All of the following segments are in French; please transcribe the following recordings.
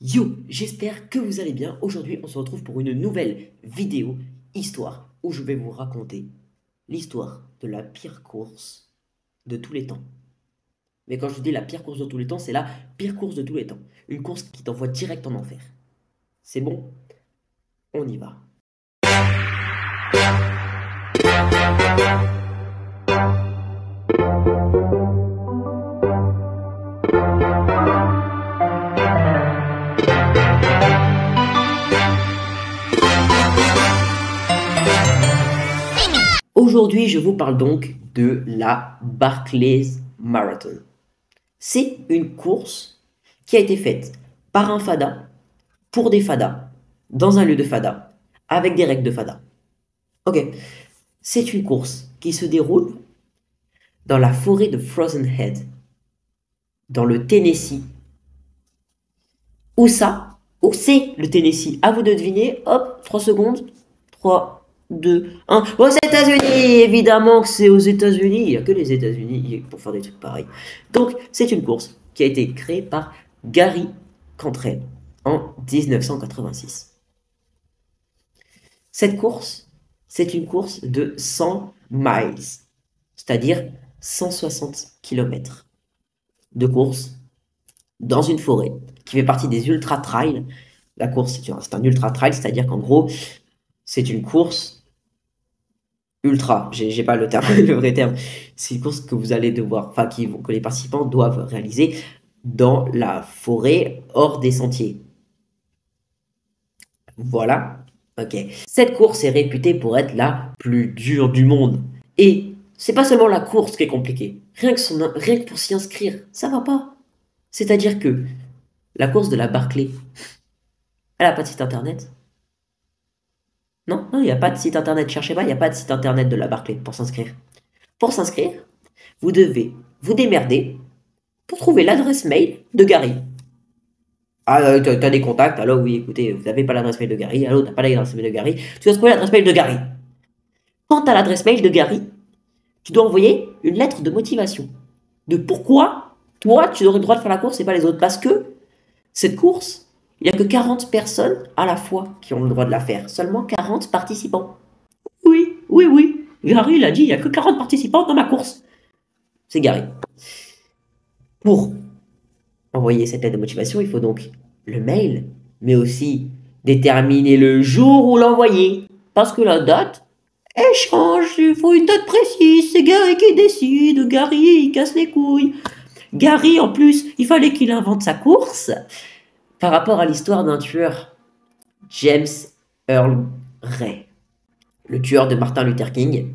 Yo, j'espère que vous allez bien. Aujourd'hui, on se retrouve pour une nouvelle vidéo histoire où je vais vous raconter l'histoire de la pire course de tous les temps. Mais quand je vous dis la pire course de tous les temps, c'est la pire course de tous les temps. Une course qui t'envoie direct en enfer. C'est bon? On y va. Aujourd'hui, je vous parle donc de la Barclays Marathon. C'est une course qui a été faite par un fada, pour des fadas, dans un lieu de fada, avec des règles de fada. Ok, c'est une course qui se déroule dans la forêt de Frozen Head, dans le Tennessee. Où ça? Où c'est le Tennessee? À vous de deviner. Hop, 3 secondes. 3, 2, 1. Aux États-Unis! Évidemment que c'est aux États-Unis. Il n'y a que les États-Unis pour faire des trucs pareils. Donc, c'est une course qui a été créée par Gary Cantrell en 1986. Cette course, c'est une course de 100 miles, c'est-à-dire 160 km de course dans une forêt qui fait partie des ultra trails. La course, c'est un ultra trail, c'est-à-dire qu'en gros, c'est une course ultra. J'ai pas le terme, le vrai terme. C'est une course que vous allez devoir, enfin, que les participants doivent réaliser dans la forêt, hors des sentiers. Voilà. Ok. Cette course est réputée pour être la plus dure du monde. Et c'est pas seulement la course qui est compliquée. Rien que pour s'y inscrire, ça va pas. C'est-à-dire que la course de la Barclay, elle a pas de site internet. Non, il n'y a pas de site internet. Cherchez pas, il n'y a pas de site internet de la Barclay pour s'inscrire. Pour s'inscrire, vous devez vous démerder pour trouver l'adresse mail de Gary. Ah, t'as des contacts, alors oui, écoutez, vous n'avez pas l'adresse mail de Gary, allô, t'as pas l'adresse mail de Gary, tu dois trouver l'adresse mail de Gary. Quant à l'adresse mail de Gary, tu dois envoyer une lettre de motivation. De pourquoi, toi, tu aurais le droit de faire la course et pas les autres. Parce que cette course, il n'y a que 40 personnes à la fois qui ont le droit de la faire. Seulement 40 participants. Oui, oui, oui. Gary, il a dit, il n'y a que 40 participants dans ma course. C'est Gary. Pour envoyer cette lettre de motivation, il faut donc le mail, mais aussi déterminer le jour où l'envoyer. Parce que la date, elle change, il faut une date précise, c'est Gary qui décide, Gary, il casse les couilles. Gary, en plus, il fallait qu'il invente sa course par rapport à l'histoire d'un tueur, James Earl Ray, le tueur de Martin Luther King,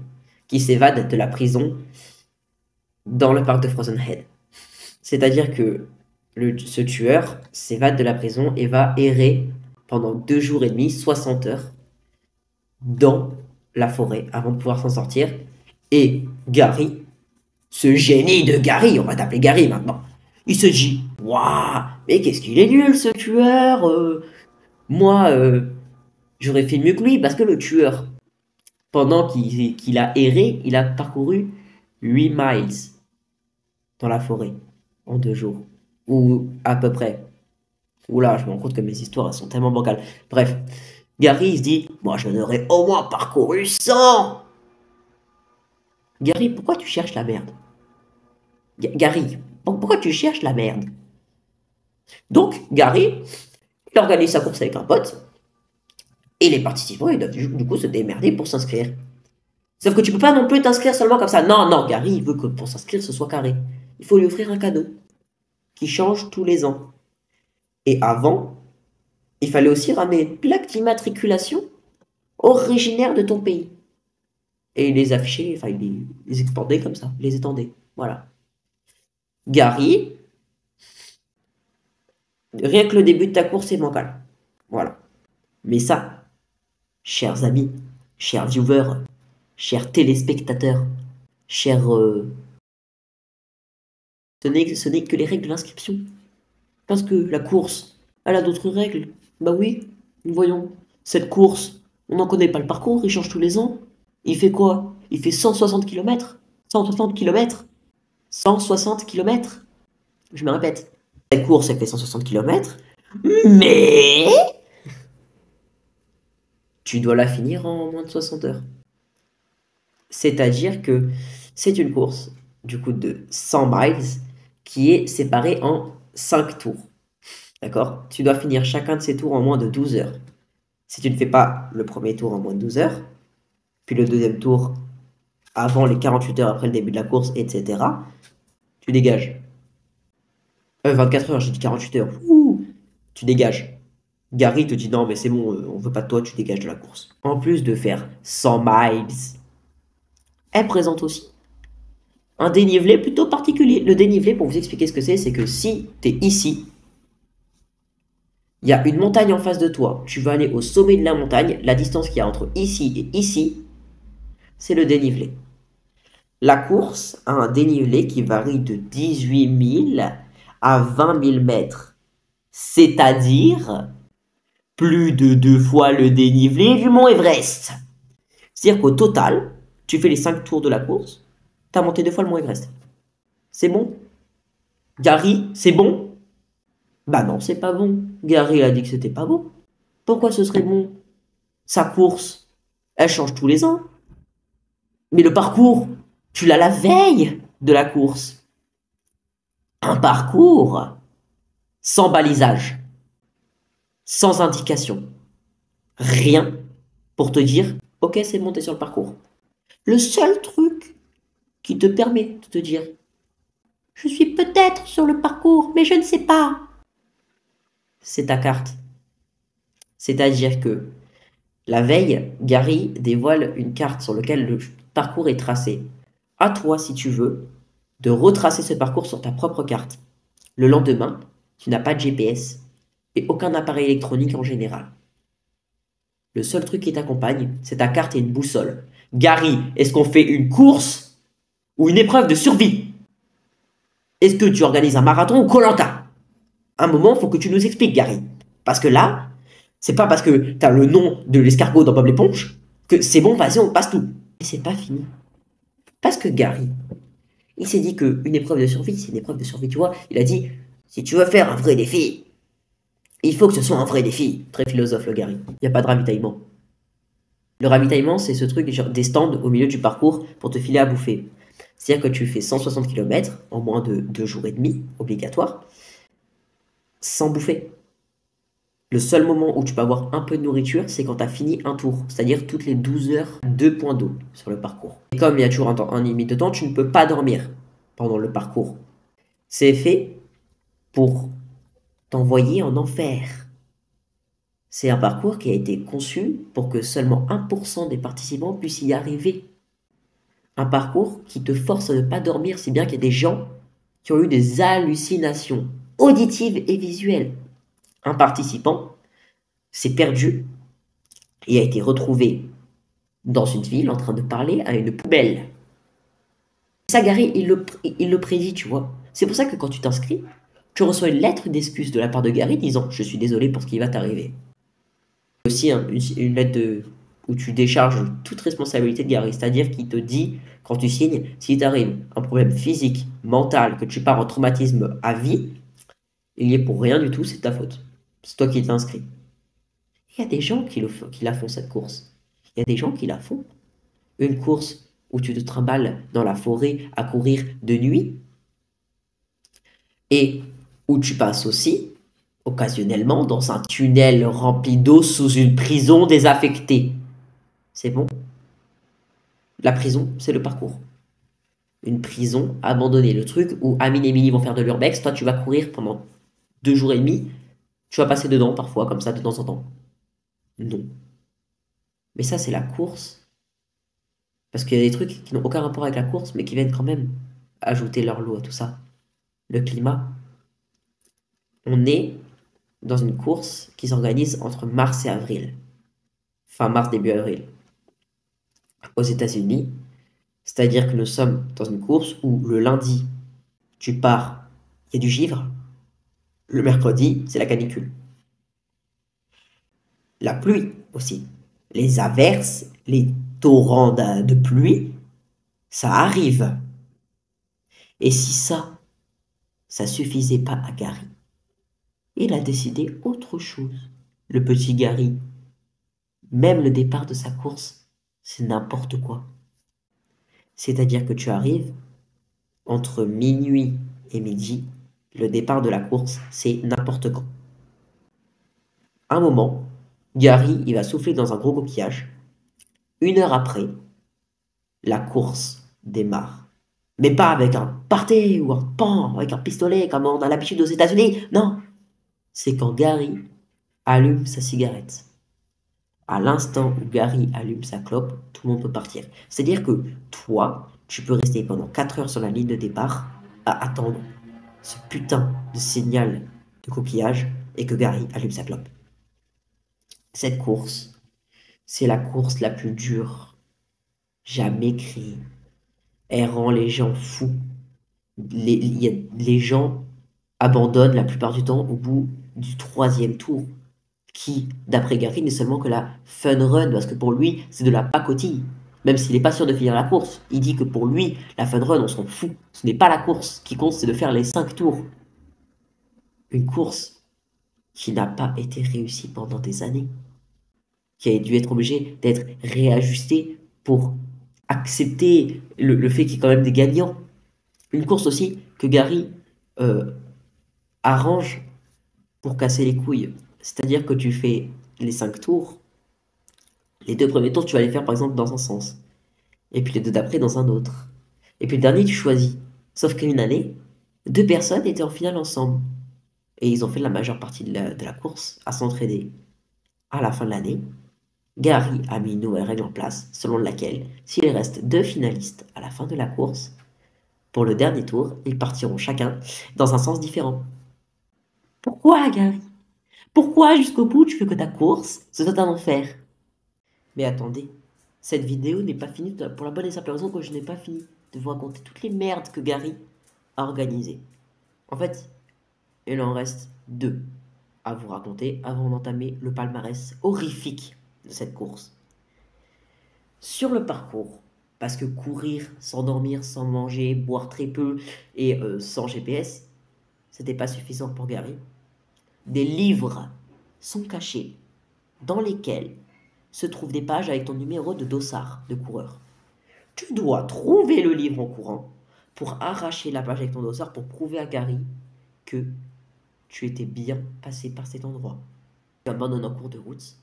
qui s'évade de la prison dans le parc de Frozen Head. C'est-à-dire que ce tueur s'évade de la prison et va errer pendant 2 jours et demi, 60 heures, dans la forêt avant de pouvoir s'en sortir. Et Gary, ce génie de Gary, on va t'appeler Gary maintenant, il se dit, waouh, mais qu'est-ce qu'il est nul ce tueur, moi, j'aurais fait mieux que lui, parce que le tueur, pendant qu'il a erré, il a parcouru 8 miles dans la forêt en 2 jours. Ou à peu près. Oula, je me rends compte que mes histoires elles sont tellement bancales. Bref, Gary il se dit, moi je n'aurais au moins parcouru 100. Gary, pourquoi tu cherches la merde? Gary, pourquoi tu cherches la merde? Donc, Gary, il organise sa course avec un pote. Et les participants, ils doivent du coup se démerder pour s'inscrire. Sauf que tu peux pas non plus t'inscrire seulement comme ça. Non, non, Gary, il veut que pour s'inscrire, ce soit carré. Il faut lui offrir un cadeau qui change tous les ans. Et avant, il fallait aussi ramener une plaque d'immatriculation originaire de ton pays. Et les afficher, enfin, les exporter comme ça, les étendait. Voilà. Gary, rien que le début de ta course est bancal. Voilà. Mais ça, chers amis, chers viewers, chers téléspectateurs, chers... ce n'est que les règles de l'inscription. Parce que la course, elle a d'autres règles. Bah oui, voyons. Cette course, on n'en connaît pas le parcours, il change tous les ans. Il fait quoi? Il fait 160 km. 160 km. 160 km. Je me répète. Cette course, elle fait 160 km. Mais tu dois la finir en moins de 60 heures. C'est-à-dire que c'est une course, du coup, de 100 miles qui est séparée en 5 tours. D'accord? Tu dois finir chacun de ces tours en moins de 12 heures. Si tu ne fais pas le premier tour en moins de 12 heures, puis le deuxième tour avant les 48 heures après le début de la course, etc., tu dégages. 24 heures, j'ai dit 48 heures. Ouh, tu dégages. Gary te dit non, mais c'est bon, on veut pas de toi, tu dégages de la course. En plus de faire 100 miles, elle présente aussi un dénivelé plutôt particulier. Le dénivelé, pour vous expliquer ce que c'est que si tu es ici, il y a une montagne en face de toi, tu vas aller au sommet de la montagne, la distance qu'il y a entre ici et ici, c'est le dénivelé. La course a un dénivelé qui varie de 18 000 à 20 000 mètres, c'est-à-dire plus de 2 fois le dénivelé du mont Everest. C'est-à-dire qu'au total, tu fais les 5 tours de la course, tu as monté 2 fois le mont Everest. C'est bon? Gary, c'est bon? Bah non, c'est pas bon. Gary a dit que c'était pas bon. Pourquoi ce serait bon? Sa course, elle change tous les ans. Mais le parcours, tu l'as la veille de la course. Un parcours sans balisage, sans indication, rien pour te dire, ok, c'est bon, t'es sur le parcours. Le seul truc qui te permet de te dire, je suis peut-être sur le parcours, mais je ne sais pas, c'est ta carte. C'est-à-dire que la veille, Gary dévoile une carte sur laquelle le parcours est tracé. À toi, si tu veux, de retracer ce parcours sur ta propre carte. Le lendemain, tu n'as pas de GPS et aucun appareil électronique en général. Le seul truc qui t'accompagne, c'est ta carte et une boussole. Gary, est-ce qu'on fait une course ou une épreuve de survie? Est-ce que tu organises un marathon ou Koh-Lanta? Un moment, il faut que tu nous expliques, Gary. Parce que là, c'est pas parce que t'as le nom de l'escargot dans Bob l'éponge que c'est bon, vas-y, on passe tout. Et c'est pas fini. Parce que Gary, il s'est dit qu'une épreuve de survie, c'est une épreuve de survie, tu vois. Il a dit, si tu veux faire un vrai défi, il faut que ce soit un vrai défi. Très philosophe, le Gary. Il n'y a pas de ravitaillement. Le ravitaillement, c'est ce truc, genre des stands au milieu du parcours pour te filer à bouffer. C'est-à-dire que tu fais 160 km en moins de 2 jours et demi, obligatoire, sans bouffer. Le seul moment où tu peux avoir un peu de nourriture, c'est quand tu as fini un tour, c'est-à-dire toutes les 12 heures, 2 points d'eau sur le parcours. Et comme il y a toujours un limite de temps, tu ne peux pas dormir pendant le parcours. C'est fait pour t'envoyer en enfer. C'est un parcours qui a été conçu pour que seulement 1% des participants puissent y arriver. Un parcours qui te force à ne pas dormir, si bien qu'il y a des gens qui ont eu des hallucinations auditives et visuelles. Un participant s'est perdu et a été retrouvé dans une ville en train de parler à une poubelle. Ça, Gary, il le prédit, tu vois. C'est pour ça que quand tu t'inscris, tu reçois une lettre d'excuse de la part de Gary disant « Je suis désolé pour ce qui va t'arriver ». Aussi une lettre où tu décharges toute responsabilité de Gary, c'est-à-dire qu'il te dit, quand tu signes, si t'arrive un problème physique, mental, que tu pars en traumatisme à vie, il n'y est pour rien du tout, c'est ta faute. C'est toi qui t'es inscrit. Il y a des gens qui la font, cette course. Il y a des gens qui la font. Une course où tu te trimbales dans la forêt à courir de nuit et où tu passes aussi, occasionnellement, dans un tunnel rempli d'eau sous une prison désaffectée. C'est bon? La prison, c'est le parcours. Une prison abandonnée. Le truc où Amine et Emily vont faire de l'urbex, toi tu vas courir pendant 2 jours et demi, tu vas passer dedans parfois, comme ça, de temps en temps. Non. Mais ça, c'est la course. Parce qu'il y a des trucs qui n'ont aucun rapport avec la course, mais qui viennent quand même ajouter leur lot à tout ça. Le climat. On est dans une course qui s'organise entre mars et avril. Fin mars, début avril. Aux États-Unis, c'est-à-dire que nous sommes dans une course où le lundi, tu pars, il y a du givre. Le mercredi, c'est la canicule. La pluie aussi. Les averses, les torrents de pluie, ça arrive. Et si ça suffisait pas à Gary, il a décidé autre chose. Le petit Gary, même le départ de sa course, c'est n'importe quoi. C'est-à-dire que tu arrives entre minuit et midi, le départ de la course, c'est n'importe quand. Un moment, Gary, il va souffler dans un gros coquillage. 1 heure après, la course démarre. Mais pas avec un partez ou un pan, avec un pistolet comme on a l'habitude aux États-Unis. Non, c'est quand Gary allume sa cigarette. À l'instant où Gary allume sa clope, tout le monde peut partir. C'est-à-dire que toi, tu peux rester pendant 4 heures sur la ligne de départ à attendre ce putain de signal de coquillage et que Gary allume sa clope. Cette course, c'est la course la plus dure jamais créée. Elle rend les gens fous. Les gens abandonnent la plupart du temps au bout du 3e tour. Qui, d'après Gary, n'est seulement que la fun run, parce que pour lui, c'est de la pacotille. Même s'il n'est pas sûr de finir la course, il dit que pour lui, la fun run, on s'en fout. Ce n'est pas la course qui compte, c'est de faire les 5 tours. Une course qui n'a pas été réussie pendant des années, qui a dû être obligée d'être réajustée pour accepter le fait qu'il y ait quand même des gagnants. Une course aussi que Gary arrange pour casser les couilles. C'est-à-dire que tu fais les 5 tours, les 2 premiers tours, tu vas les faire par exemple dans un sens, et puis les 2 d'après dans un autre. Et puis le dernier, tu choisis. Sauf qu'une année, 2 personnes étaient en finale ensemble. Et ils ont fait la majeure partie de la course à s'entraider. À la fin de l'année, Gary a mis une nouvelle règle en place, selon laquelle, s'il reste 2 finalistes à la fin de la course, pour le dernier tour, ils partiront chacun dans un sens différent. Pourquoi, Gary? Pourquoi jusqu'au bout tu veux que ta course ce soit un enfer? Mais attendez, cette vidéo n'est pas finie pour la bonne et simple raison que je n'ai pas fini de vous raconter toutes les merdes que Gary a organisées. En fait, il en reste 2 à vous raconter avant d'entamer le palmarès horrifique de cette course. Sur le parcours, parce que courir, s'endormir, sans manger, boire très peu et sans GPS, c'était pas suffisant pour Gary. Des livres sont cachés dans lesquels se trouvent des pages avec ton numéro de dossard de coureur. Tu dois trouver le livre en courant pour arracher la page avec ton dossard pour prouver à Gary que tu étais bien passé par cet endroit. Tu abandonnes en cours de route.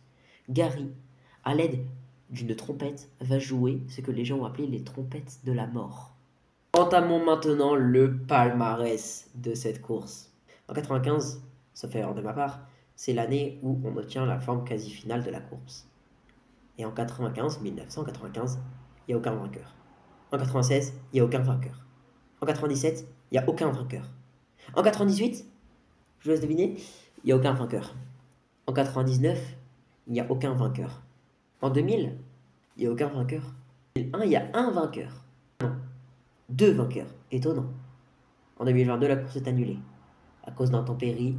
Gary, à l'aide d'une trompette, va jouer ce que les gens ont appelé les trompettes de la mort. Entamons maintenant le palmarès de cette course. En 95, sauf erreur de ma part, c'est l'année où on obtient la forme quasi finale de la course. Et en 1995, il n'y a aucun vainqueur. En 96, il n'y a aucun vainqueur. En 97, il n'y a aucun vainqueur. En 98, je vous laisse deviner, il n'y a aucun vainqueur. En 99, il n'y a aucun vainqueur. En 2000, il n'y a aucun vainqueur. En 2001, il y a un vainqueur. Non, 2 vainqueurs. Étonnant. En 2022, la course est annulée. À cause d'intempéries,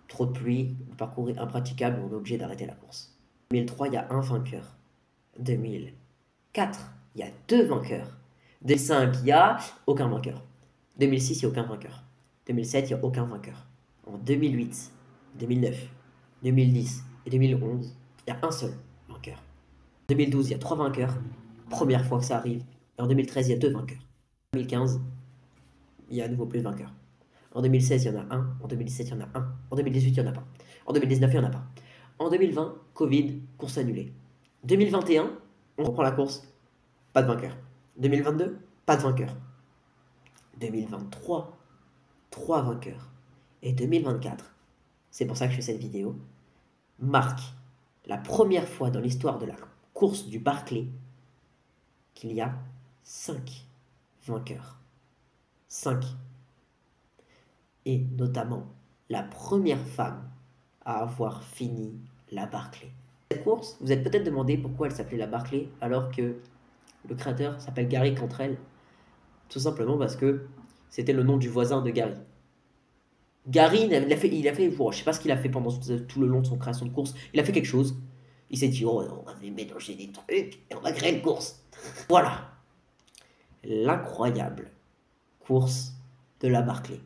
trop de pluie, le parcours est impraticable, on est obligé d'arrêter la course. En 2003, il y a un vainqueur. 2004, il y a 2 vainqueurs. 2005, il n'y a aucun vainqueur. 2006, il n'y a aucun vainqueur. 2007, il n'y a aucun vainqueur. En 2008, 2009, 2010 et 2011, il y a un seul vainqueur. En 2012, il y a 3 vainqueurs. Première fois que ça arrive. Et en 2013, il y a 2 vainqueurs. En 2015, il y a à nouveau plus de vainqueurs. En 2016, il y en a un. En 2017, il y en a un. En 2018, il n'y en a pas. En 2019, il n'y en a pas. En 2020, Covid, course annulée. 2021, on reprend la course, pas de vainqueur. 2022, pas de vainqueur. 2023, 3 vainqueurs. Et 2024, c'est pour ça que je fais cette vidéo, marque la première fois dans l'histoire de la course du Barclay qu'il y a 5 vainqueurs. 5. Et notamment la première femme à avoir fini la Barclay. Cette course, vous êtes peut-être demandé pourquoi elle s'appelait la Barclay alors que le créateur s'appelle Gary Cantrell. Tout simplement parce que c'était le nom du voisin de Gary. Gary, il a fait je sais pas ce qu'il a fait pendant tout le long de son création de course. Il a fait quelque chose. Il s'est dit, oh, on va mélanger des trucs et on va créer une course. Voilà. L'incroyable course de la Barclay.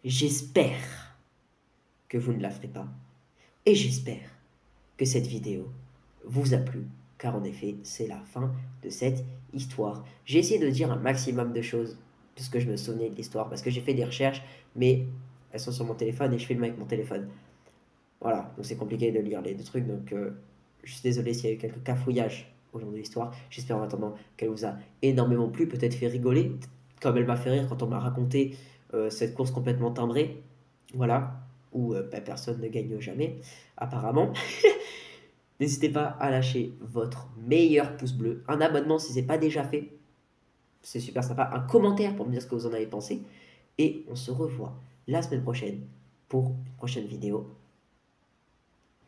J'espère que vous ne la ferez pas. Et j'espère que cette vidéo vous a plu, car en effet, c'est la fin de cette histoire. J'ai essayé de dire un maximum de choses, puisque je me souvenais de l'histoire, parce que j'ai fait des recherches, mais elles sont sur mon téléphone et je filme avec mon téléphone. Voilà, donc c'est compliqué de lire les deux trucs, donc je suis désolé s'il y a eu quelques cafouillages au long de l'histoire. J'espère en attendant qu'elle vous a énormément plu, peut-être fait rigoler, comme elle m'a fait rire quand on m'a raconté cette course complètement timbrée, voilà, où personne ne gagne jamais, apparemment. N'hésitez pas à lâcher votre meilleur pouce bleu, un abonnement si ce n'est pas déjà fait, c'est super sympa, un commentaire pour me dire ce que vous en avez pensé, et on se revoit la semaine prochaine pour une prochaine vidéo.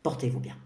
Portez-vous bien.